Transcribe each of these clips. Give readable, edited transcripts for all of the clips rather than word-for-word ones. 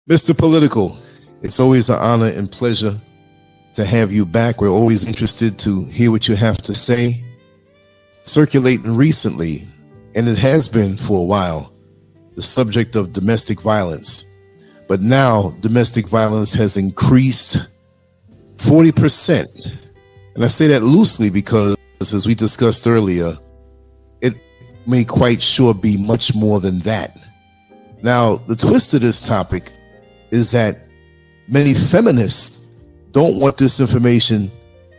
Mr. Political, it's always an honor and pleasure to have you back. We're always interested to hear what you have to say. Circulating recently, and it has been for a while, the subject of domestic violence. But now domestic violence has increased 40%. And I say that loosely because, as we discussed earlier, it may quite sure be much more than that. Now, the twist of this topic is that many feminists don't want this information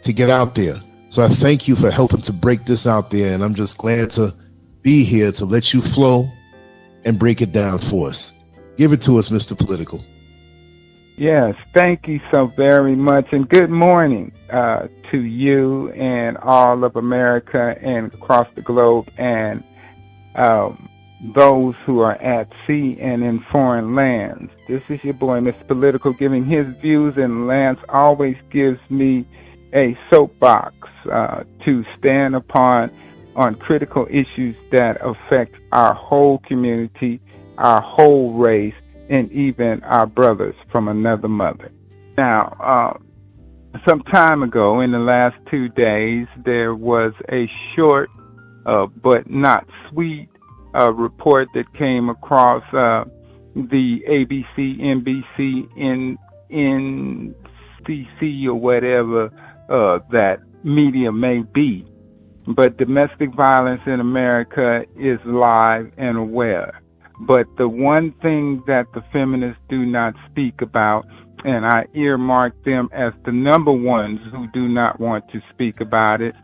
to get out there. So I thank you for helping to break this out there, and I'm just glad to be here to let you flow and break it down for us. Give it to us, Mr. Political. Yes, thank you so very much, and good morning to you and all of America and across the globe, and those who are at sea and in foreign lands. This is your boy, Mr. Political, giving his views, and Lance always gives me a soapbox to stand upon on critical issues that affect our whole community, our whole race, and even our brothers from another mother. Now, some time ago, in the last 2 days, there was a short but not sweet report that came across the ABC, NBC, NCC, or whatever that media may be. But domestic violence in America is live and aware. But the one thing that the feminists do not speak about, and I earmark them as the number ones who do not want to speak about it,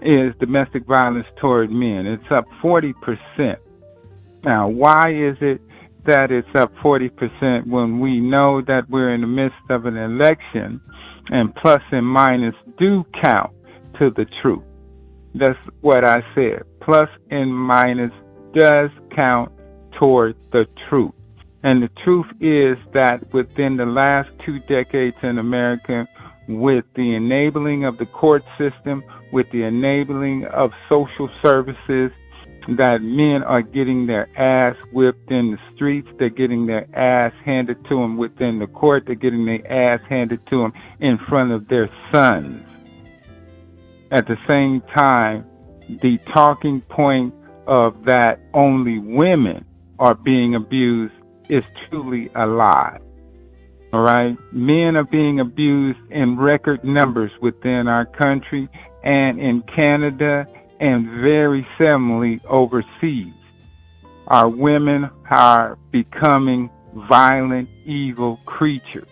is domestic violence toward men. It's up 40%. Now, why is it that it's up 40% when we know that we're in the midst of an election and plus and minus do count to the truth? That's what I said. Plus and minus does count toward the truth. And the truth is that within the last 2 decades in America, with the enabling of the court system, with the enabling of social services, that men are getting their ass whipped in the streets. They're getting their ass handed to them within the court. They're getting their ass handed to them in front of their sons. At the same time, the talking point of that only women are being abused is truly a lie. All right? Men are being abused in record numbers within our country and in Canada, and very similarly overseas. Our women are becoming violent, evil creatures.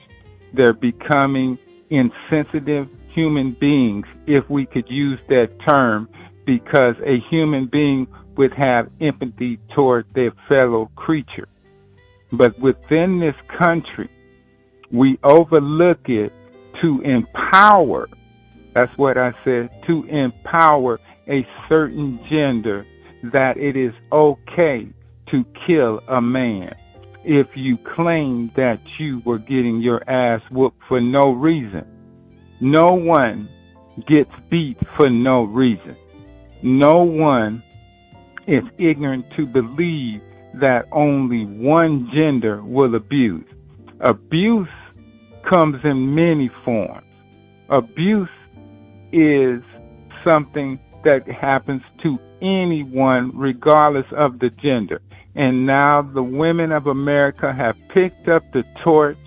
They're becoming insensitive human beings, if we could use that term, because a human being would have empathy toward their fellow creature. But within this country, we overlook it to empower, that's what I said, to empower a certain gender, that it is okay to kill a man if you claim that you were getting your ass whooped for no reason. No one gets beat for no reason. No one is ignorant to believe that only one gender will abuse. Abuse comes in many forms. Abuse is something that happens to anyone regardless of the gender. And now the women of America have picked up the torch,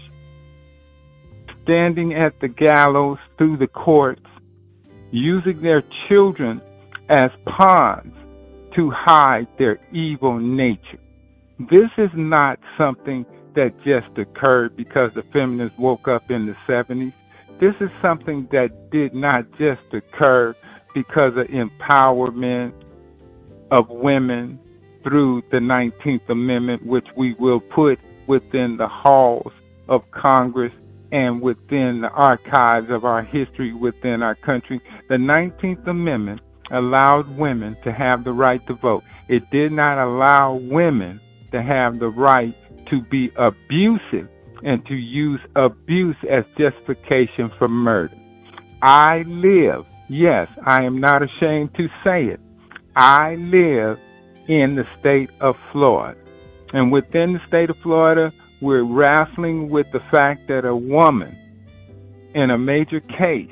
standing at the gallows through the courts, using their children as pawns to hide their evil nature. This is not something that just occurred because the feminists woke up in the 70s. This is something that did not just occur because of empowerment of women through the 19th Amendment, which we will put within the halls of Congress and within the archives of our history within our country. The 19th Amendment allowed women to have the right to vote. It did not allow women to have the right to be abusive and to use abuse as justification for murder. I live, yes, I am not ashamed to say it, I live in the state of Florida. And within the state of Florida, we're wrestling with the fact that a woman in a major case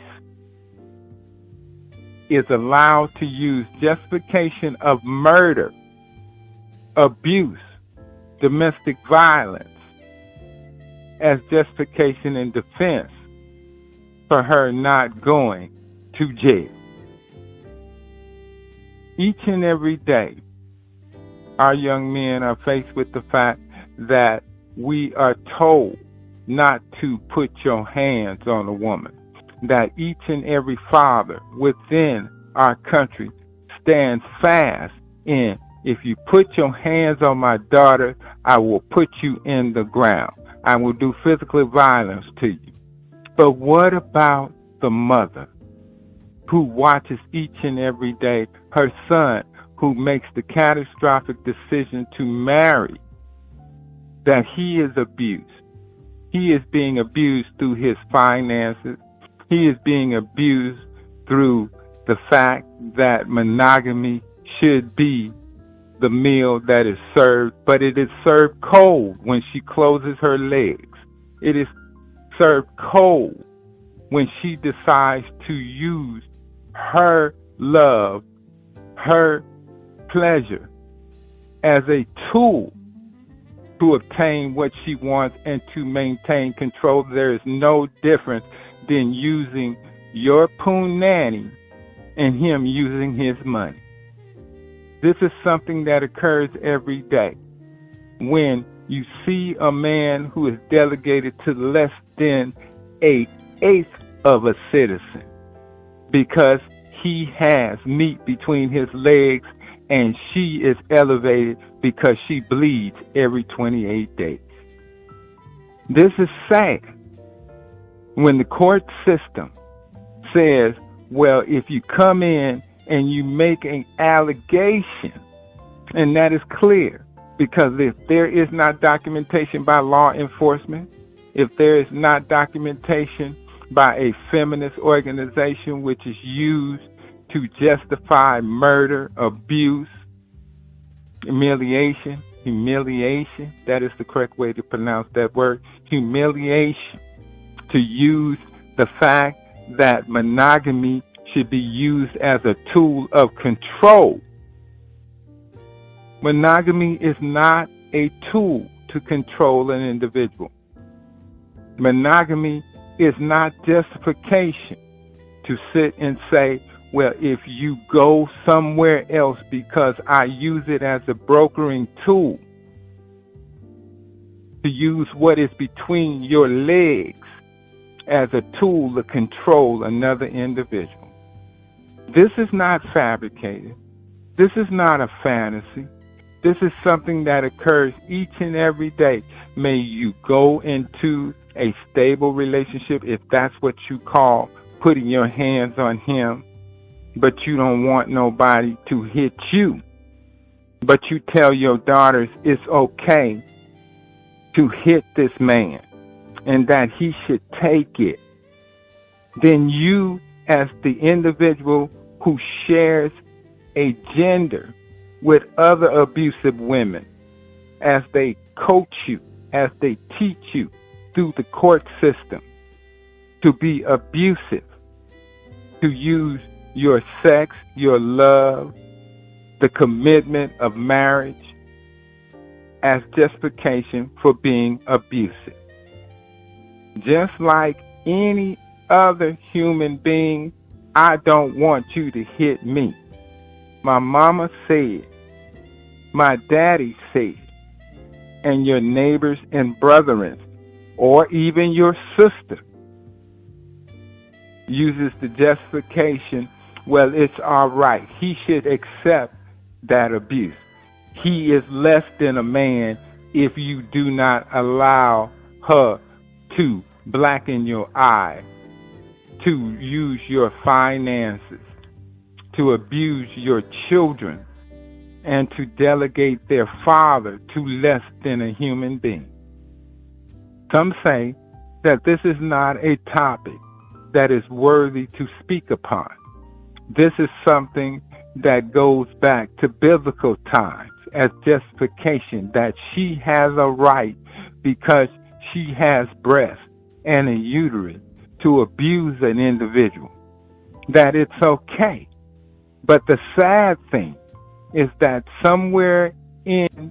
is allowed to use justification of murder, abuse, domestic violence as justification in defense for her not going to jail. Each and every day, our young men are faced with the fact that we are told not to put your hands on a woman, that each and every father within our country stands fast in, if you put your hands on my daughter, I will put you in the ground. I will do physical violence to you. But what about the mother who watches each and every day her son who makes the catastrophic decision to marry, that he is abused? He is being abused through his finances. He is being abused through the fact that monogamy should be the meal that is served, but it is served cold when she closes her legs. It is served cold when she decides to use her love, her pleasure as a tool to obtain what she wants and to maintain control. There is no difference than using your poon-nanny and him using his money. This is something that occurs every day. When you see a man who is delegated to less than an eighth of a citizen because he has meat between his legs, and she is elevated because she bleeds every 28 days. This is sad. When the court system says, well, if you come in and you make an allegation, and that is clear, because if there is not documentation by law enforcement, if there is not documentation by a feminist organization which is used to justify murder, abuse, humiliation, that is the correct way to pronounce that word, humiliation, to use the fact that monogamy should be used as a tool of control. Monogamy is not a tool to control an individual. Monogamy is not justification to sit and say, well, if you go somewhere else because I use it as a brokering tool, to use what is between your legs as a tool to control another individual. This is not fabricated. This is not a fantasy. This is something that occurs each and every day. May you go into a stable relationship, if that's what you call putting your hands on him, but you don't want nobody to hit you. But you tell your daughters it's okay to hit this man and that he should take it. Then you, as the individual who shares a gender with other abusive women, as they coach you, as they teach you through the court system to be abusive, to use your sex, your love, the commitment of marriage as justification for being abusive. Just like any other human being, I don't want you to hit me. My mama said, my daddy said, and your neighbors and brethren, or even your sister, uses the justification, well, it's all right. He should accept that abuse. He is less than a man if you do not allow her to blacken your eye, to use your finances, to abuse your children, and to delegate their father to less than a human being. Some say that this is not a topic that is worthy to speak upon. This is something that goes back to biblical times as justification that she has a right because she has breasts and a uterus to abuse an individual, that it's okay. But the sad thing is that somewhere in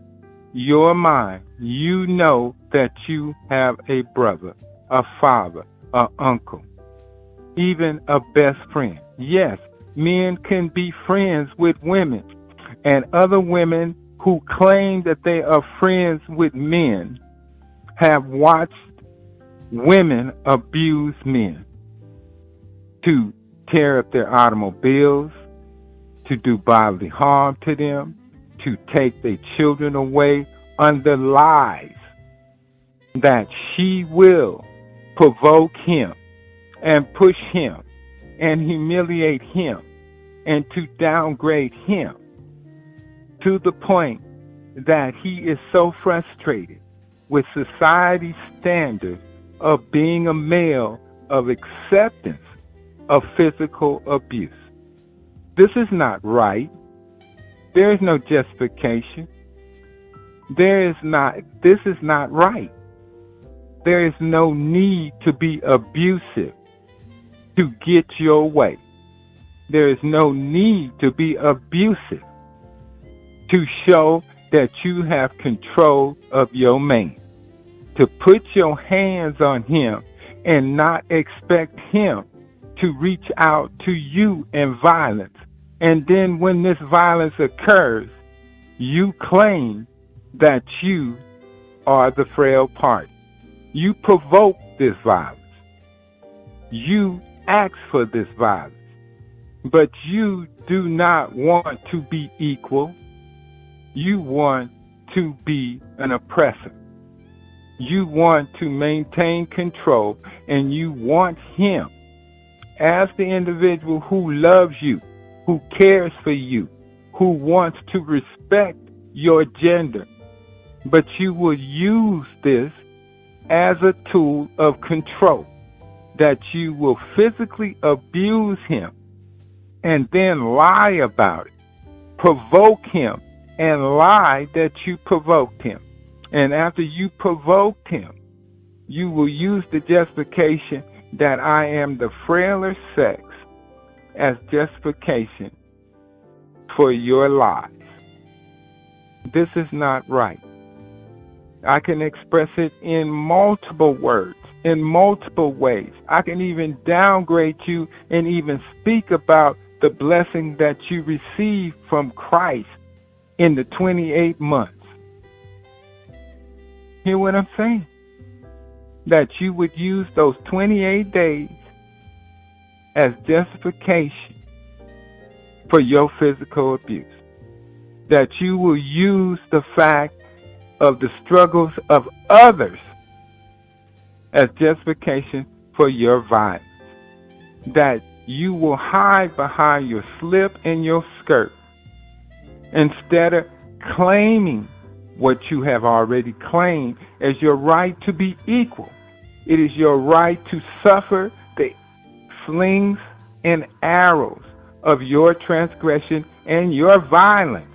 your mind, you know that you have a brother, a father, an uncle, even a best friend. Yes, men can be friends with women, and other women who claim that they are friends with men have watched women abuse men to tear up their automobiles, to do bodily harm to them, to take their children away under lies that she will provoke him and push him and humiliate him and to downgrade him to the point that he is so frustrated with society's standards of being a male of acceptance of physical abuse. This is not right. There is no justification. This is not right. There is no need to be abusive to get your way. There is no need to be abusive to show that you have control of your man, to put your hands on him and not expect him to reach out to you in violence. And then when this violence occurs, you claim that you are the frail party. You provoke this violence. You ask for this violence. But you do not want to be equal. You want to be an oppressor. You want to maintain control, and you want him as the individual who loves you, who cares for you, who wants to respect your gender. But you will use this as a tool of control, that you will physically abuse him and then lie about it, provoke him and lie that you provoked him. And after you provoked him, you will use the justification that I am the frailer sex as justification for your lies. This is not right. I can express it in multiple words, in multiple ways. I can even downgrade you and even speak about the blessing that you received from Christ in the 28 months. Hear what I'm saying? That you would use those 28 days as justification for your physical abuse. That you will use the fact of the struggles of others as justification for your violence. That you will hide behind your slip and your skirt instead of claiming what you have already claimed as your right to be equal. It is your right to suffer the slings and arrows of your transgression and your violence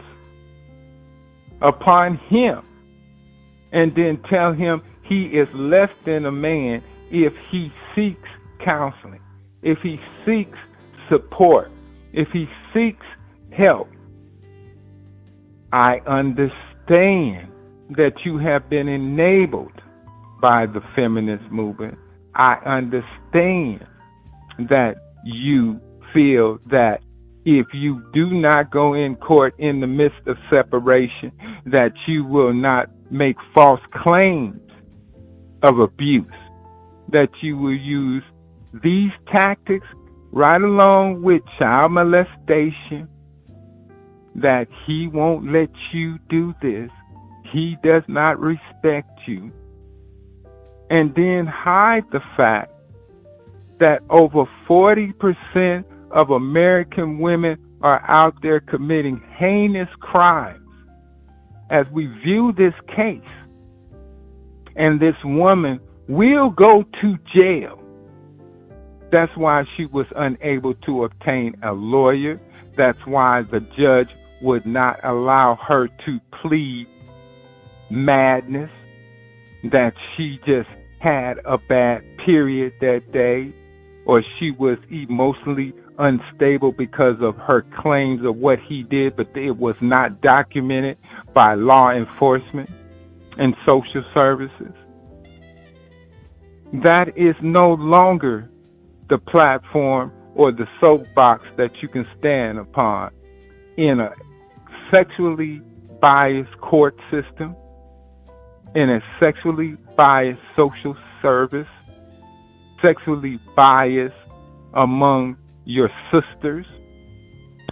upon him, and then tell him he is less than a man if he seeks counseling, if he seeks support, if he seeks help. I understand that you have been enabled by the feminist movement. I understand that you feel that if you do not go in court in the midst of separation, that you will not make false claims of abuse, that you will use these tactics right along with child molestation, that he won't let you do this, he does not respect you, and then hide the fact that over 40% of American women are out there committing heinous crimes. As we view this case, and this woman will go to jail. That's why she was unable to obtain a lawyer. That's why the judge would not allow her to plead madness. that she just had a bad period that day, or she was emotionally unstable because of her claims of what he did, but it was not documented by law enforcement and social services. That is no longer the platform or the soapbox that you can stand upon in a sexually biased court system, in a sexually biased social service, sexually biased among your sisters,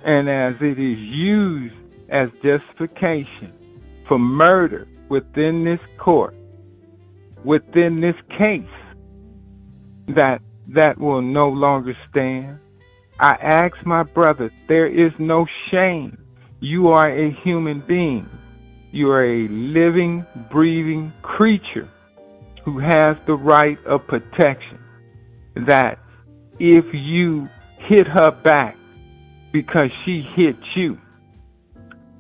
and as it is used as justification for murder within this court, within this case, that will no longer stand. I ask my brother, there is no shame. You are a human being. You are a living, breathing creature who has the right of protection. That if you hit her back because she hit you,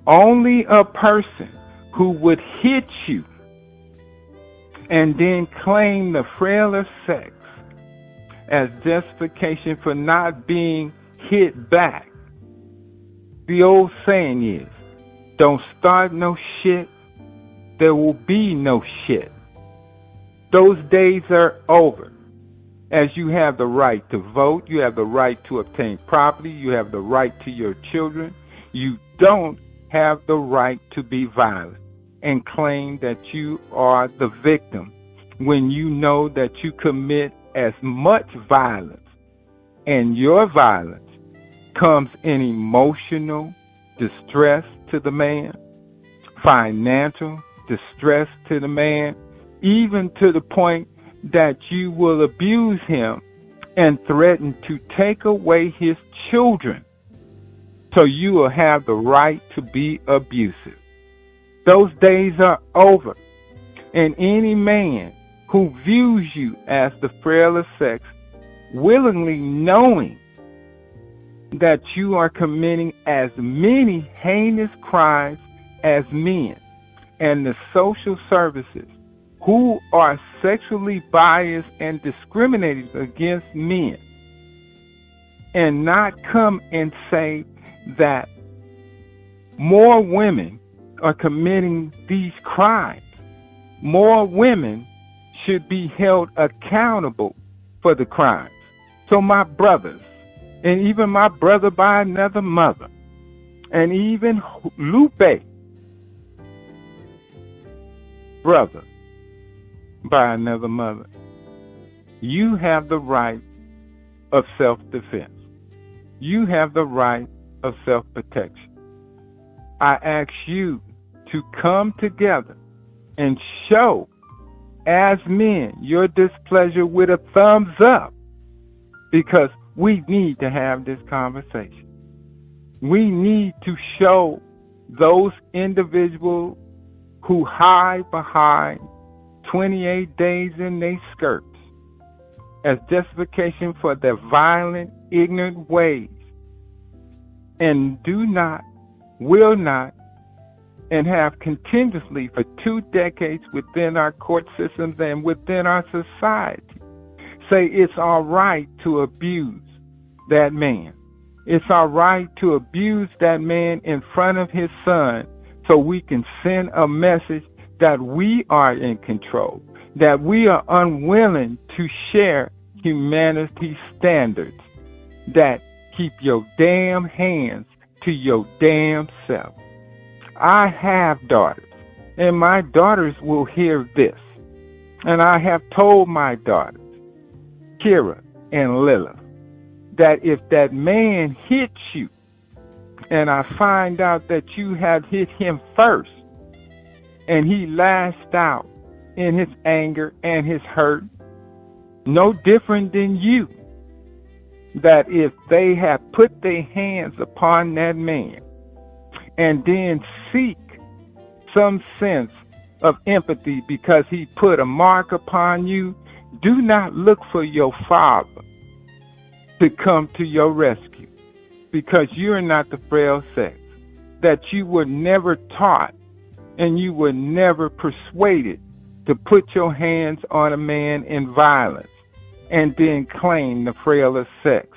only a person who would hit you and then claim the frailer sex as justification for not being hit back. The old saying is, don't start no shit, there will be no shit. Those days are over. As you have the right to vote, you have the right to obtain property, you have the right to your children, you don't have the right to be violent and claim that you are the victim when you know that you commit as much violence, and your violence comes in emotional distress to the man, financial distress to the man, even to the point that you will abuse him and threaten to take away his children. So you will have the right to be abusive. Those days are over. And any man who views you as the frailer sex, willingly knowing that you are committing as many heinous crimes as men, and the social services who are sexually biased and discriminating against men, and not come and say that more women are committing these crimes. More women should be held accountable for the crimes. So my brothers, and even my brother by another mother, and even Lupe, brother by another mother, you have the right of self-defense. You have the right of self-protection. I ask you to come together and show as men your displeasure with a thumbs up, because we need to have this conversation. We need to show those individuals who hide behind 28 days in their skirts as justification for their violent, ignorant ways, and do not, will not, and have continuously for 2 decades within our court systems and within our society say it's all right to abuse that man. It's all right to abuse that man in front of his son, so we can send a message that we are in control, that we are unwilling to share humanity standards, that keep your damn hands to your damn self. I have daughters, and my daughters will hear this. And I have told my daughters, Kira and Lilith, that if that man hits you, and I find out that you have hit him first, and he lashed out in his anger and his hurt, no different than you, that if they have put their hands upon that man and then seek some sense of empathy because he put a mark upon you, do not look for your father to come to your rescue, because you're not the frail sex, that you were never taught and you were never persuaded to put your hands on a man in violence and then claim the frailer sex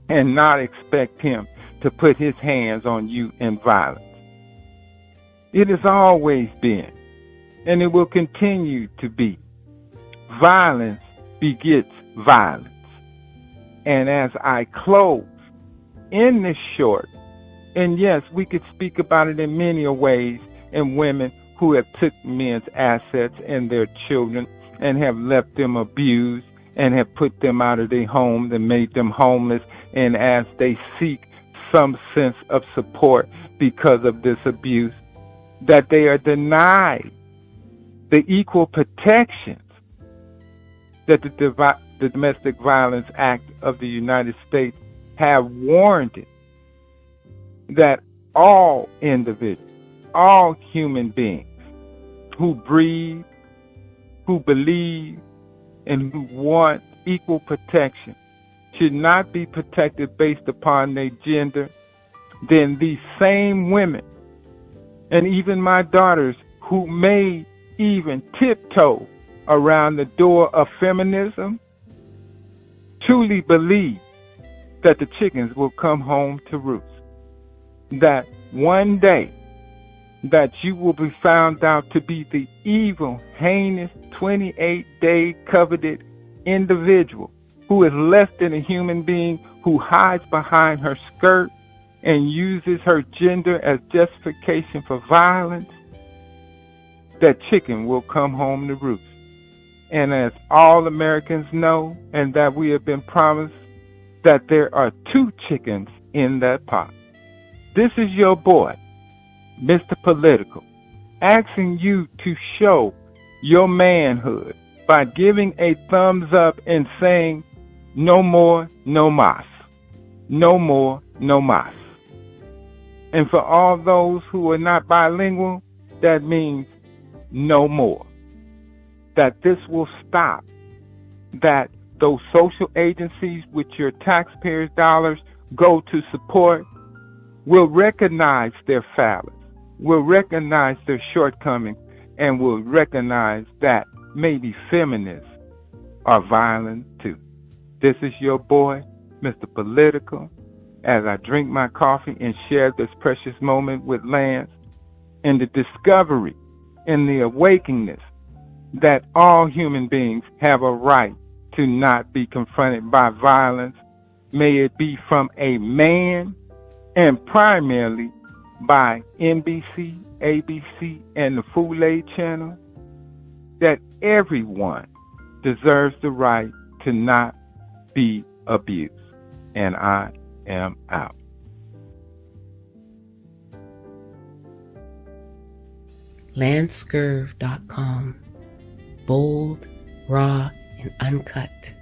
and not expect him to put his hands on you in violence. It has always been, and it will continue to be. Violence begets violence. And as I close in this short, and yes, we could speak about it in many ways, in women who have took men's assets and their children and have left them abused and have put them out of their homes and made them homeless, and as they seek some sense of support because of this abuse, that they are denied the equal protections that the Domestic Violence Act of the United States have warranted that all individuals, all human beings who breathe, who believe, and who want equal protection should not be protected based upon their gender. Then these same women, and even my daughters who may even tiptoe around the door of feminism, truly believe that the chickens will come home to roost. That one day that you will be found out to be the evil, heinous, 28-day coveted individual who is less than a human being, who hides behind her skirt and uses her gender as justification for violence, that chicken will come home to roost. And as all Americans know, and that we have been promised, that there are two chickens in that pot. This is your boy, Mr. Political, asking you to show your manhood by giving a thumbs up and saying, no more, no mas. No more, no mas. And for all those who are not bilingual, that means no more. That this will stop. That those social agencies which your taxpayers' dollars go to support will recognize their failures, will recognize their shortcomings, and will recognize that maybe feminists are violent too. This is your boy, Mr. Political, as I drink my coffee and share this precious moment with Lance, in the discovery and the awakeness that all human beings have a right to not be confronted by violence, may it be from a man, and primarily by NBC, ABC, and the Fool Channel, that everyone deserves the right to not be abused. And I am out. LANCESCURV.com. Bold, raw, and uncut.